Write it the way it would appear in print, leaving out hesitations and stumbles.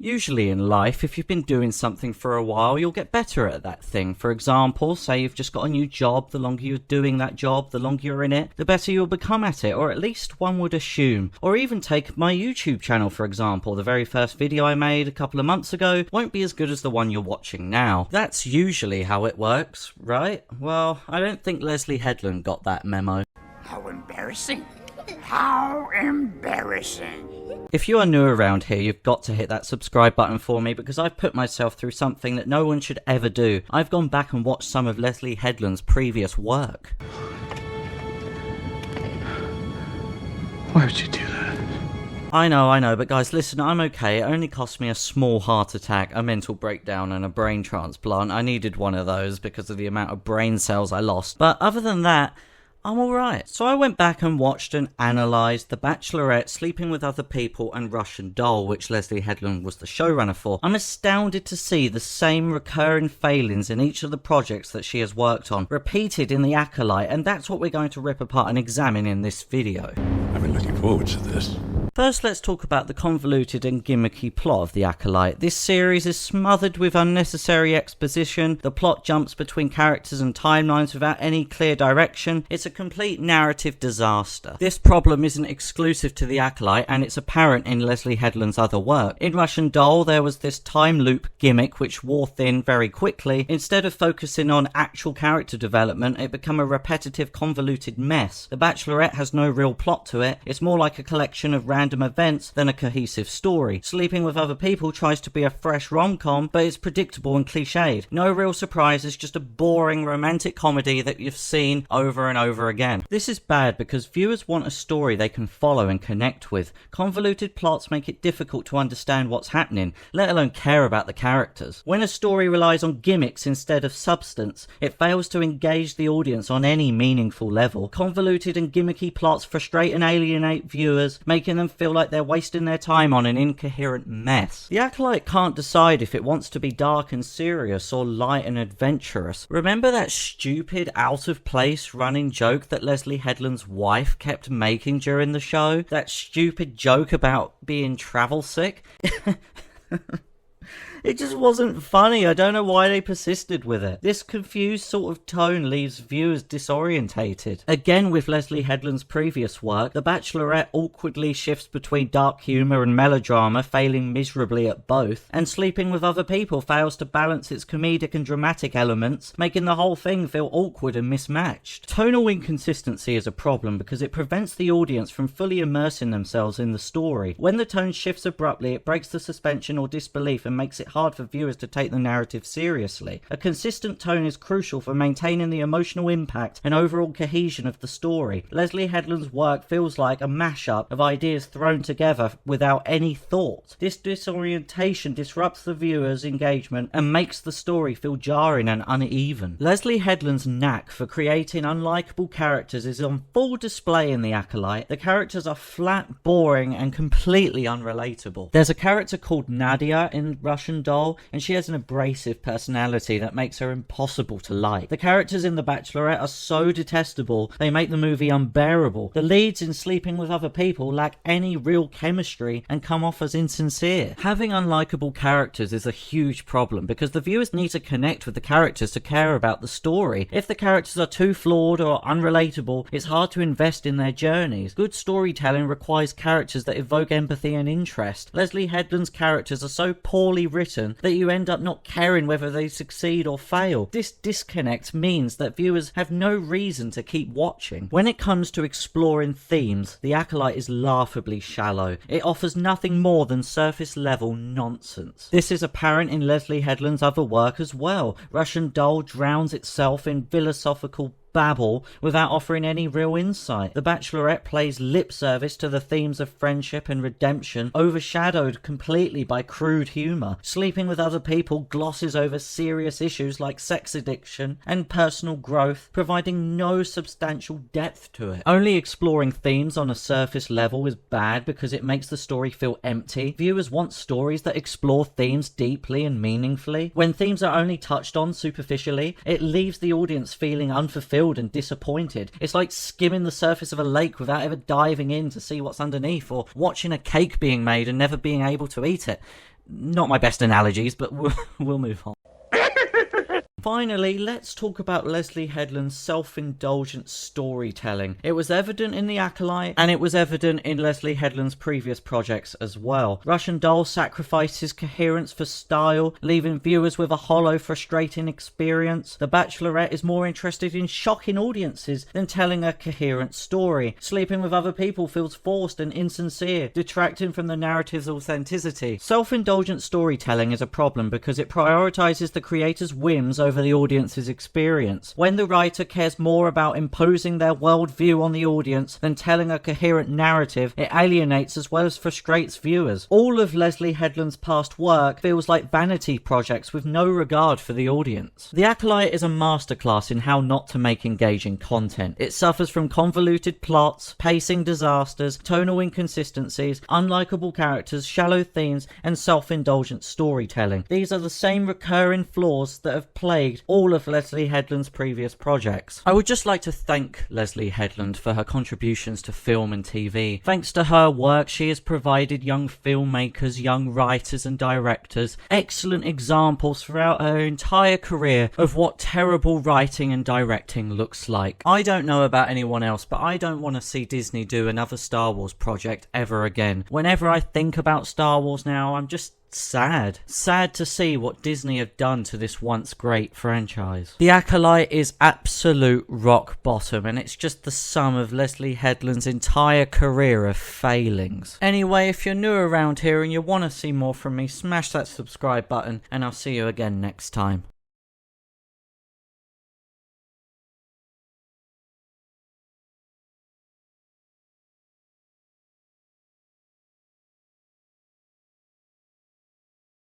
Usually in life, if you've been doing something for a while, you'll get better at that thing. For example, say you've just got a new job, the longer you're doing that job, the longer you're in it, the better you'll become at it, or at least one would assume. Or even take my YouTube channel, for example. The very first video I made a couple of months ago won't be as good as the one you're watching now. That's usually how it works, right? Well, I don't think Leslye Headland got that memo. How embarrassing. How embarrassing. If you are new around here, you've got to hit that subscribe button for me because I've put myself through something that no one should ever do. I've gone back and watched some of Leslye Headland's previous work. Why would you do that? I know, but guys, listen, I'm okay. It only cost me a small heart attack, a mental breakdown, and a brain transplant. I needed one of those because of the amount of brain cells I lost. But other than that, I'm alright. So I went back and watched and analysed The Bachelorette, Sleeping with Other People and Russian Doll, which Leslye Headland was the showrunner for. I'm astounded to see the same recurring failings in each of the projects that she has worked on, repeated in The Acolyte, and that's what we're going to rip apart and examine in this video. I've been looking forward to this. First, let's talk about the convoluted and gimmicky plot of The Acolyte. This series is smothered with unnecessary exposition. The plot jumps between characters and timelines without any clear direction. It's a complete narrative disaster. This problem isn't exclusive to The Acolyte, and it's apparent in Leslye Headland's other work. In Russian Doll, there was this time loop gimmick which wore thin very quickly. Instead of focusing on actual character development, it became a repetitive, convoluted mess. The Bachelorette has no real plot to it. It's more like a collection of random events than a cohesive story. Sleeping with Other People tries to be a fresh rom-com, but it's predictable and clichéd. No real surprises, just a boring romantic comedy that you've seen over and over again. This is bad because viewers want a story they can follow and connect with. Convoluted plots make it difficult to understand what's happening, let alone care about the characters. When a story relies on gimmicks instead of substance, it fails to engage the audience on any meaningful level. Convoluted and gimmicky plots frustrate and alienate viewers, making them feel like they're wasting their time on an incoherent mess. The Acolyte can't decide if it wants to be dark and serious or light and adventurous. Remember that stupid, out-of-place running joke that Leslye Headland's wife kept making during the show? That stupid joke about being travel sick? It just wasn't funny. I don't know why they persisted with it. This confused sort of tone leaves viewers disorientated. Again, with Leslye Headland's previous work, The Bachelorette awkwardly shifts between dark humour and melodrama, failing miserably at both, and Sleeping with Other People fails to balance its comedic and dramatic elements, making the whole thing feel awkward and mismatched. Tonal inconsistency is a problem because it prevents the audience from fully immersing themselves in the story. When the tone shifts abruptly, it breaks the suspension or disbelief and makes it hard for viewers to take the narrative seriously. A consistent tone is crucial for maintaining the emotional impact and overall cohesion of the story. Leslye Headland's work feels like a mashup of ideas thrown together without any thought. This disorientation disrupts the viewer's engagement and makes the story feel jarring and uneven. Leslye Headland's knack for creating unlikable characters is on full display in The Acolyte. The characters are flat, boring, and completely unrelatable. There's a character called Nadia in Russian Doll, and she has an abrasive personality that makes her impossible to like. The characters in The Bachelorette are so detestable, they make the movie unbearable. The leads in Sleeping with Other People lack any real chemistry and come off as insincere. Having unlikable characters is a huge problem because the viewers need to connect with the characters to care about the story. If the characters are too flawed or unrelatable, it's hard to invest in their journeys. Good storytelling requires characters that evoke empathy and interest. Leslye Headland's characters are so poorly written that you end up not caring whether they succeed or fail. This disconnect means that viewers have no reason to keep watching. When it comes to exploring themes, The Acolyte is laughably shallow. It offers nothing more than surface level nonsense. This is apparent in Leslye Headland's other work as well. Russian Doll drowns itself in philosophical babble without offering any real insight. The Bachelorette plays lip service to the themes of friendship and redemption, overshadowed completely by crude humour. Sleeping with Other People glosses over serious issues like sex addiction and personal growth, providing no substantial depth to it. Only exploring themes on a surface level is bad because it makes the story feel empty. Viewers want stories that explore themes deeply and meaningfully. When themes are only touched on superficially, it leaves the audience feeling unfulfilled and disappointed. It's like skimming the surface of a lake without ever diving in to see what's underneath, or watching a cake being made and never being able to eat it. Not my best analogies, but we'll move on. Finally, let's talk about Leslye Headland's self-indulgent storytelling. It was evident in The Acolyte, and it was evident in Leslye Headland's previous projects as well. Russian Doll sacrifices coherence for style, leaving viewers with a hollow, frustrating experience. The Bachelorette is more interested in shocking audiences than telling a coherent story. Sleeping with other people feels forced and insincere, detracting from the narrative's authenticity. Self-indulgent storytelling is a problem because it prioritizes the creator's whims over the audience's experience. When the writer cares more about imposing their worldview on the audience than telling a coherent narrative, it alienates as well as frustrates viewers. All of Leslye Headland's past work feels like vanity projects with no regard for the audience. The Acolyte is a masterclass in how not to make engaging content. It suffers from convoluted plots, pacing disasters, tonal inconsistencies, unlikable characters, shallow themes, and self-indulgent storytelling. These are the same recurring flaws that have plagued all of Leslye Headland's previous projects. I would just like to thank Leslye Headland for her contributions to film and TV. Thanks to her work, she has provided young filmmakers, young writers and directors excellent examples throughout her entire career of what terrible writing and directing looks like. I don't know about anyone else, but I don't want to see Disney do another Star Wars project ever again. Whenever I think about Star Wars now, I'm just sad to see what Disney have done to this once great franchise. The Acolyte is absolute rock bottom, and it's just the sum of Leslye Headland's entire career of failings. Anyway, if you're new around here and you want to see more from me, smash that subscribe button, and I'll see you again next time.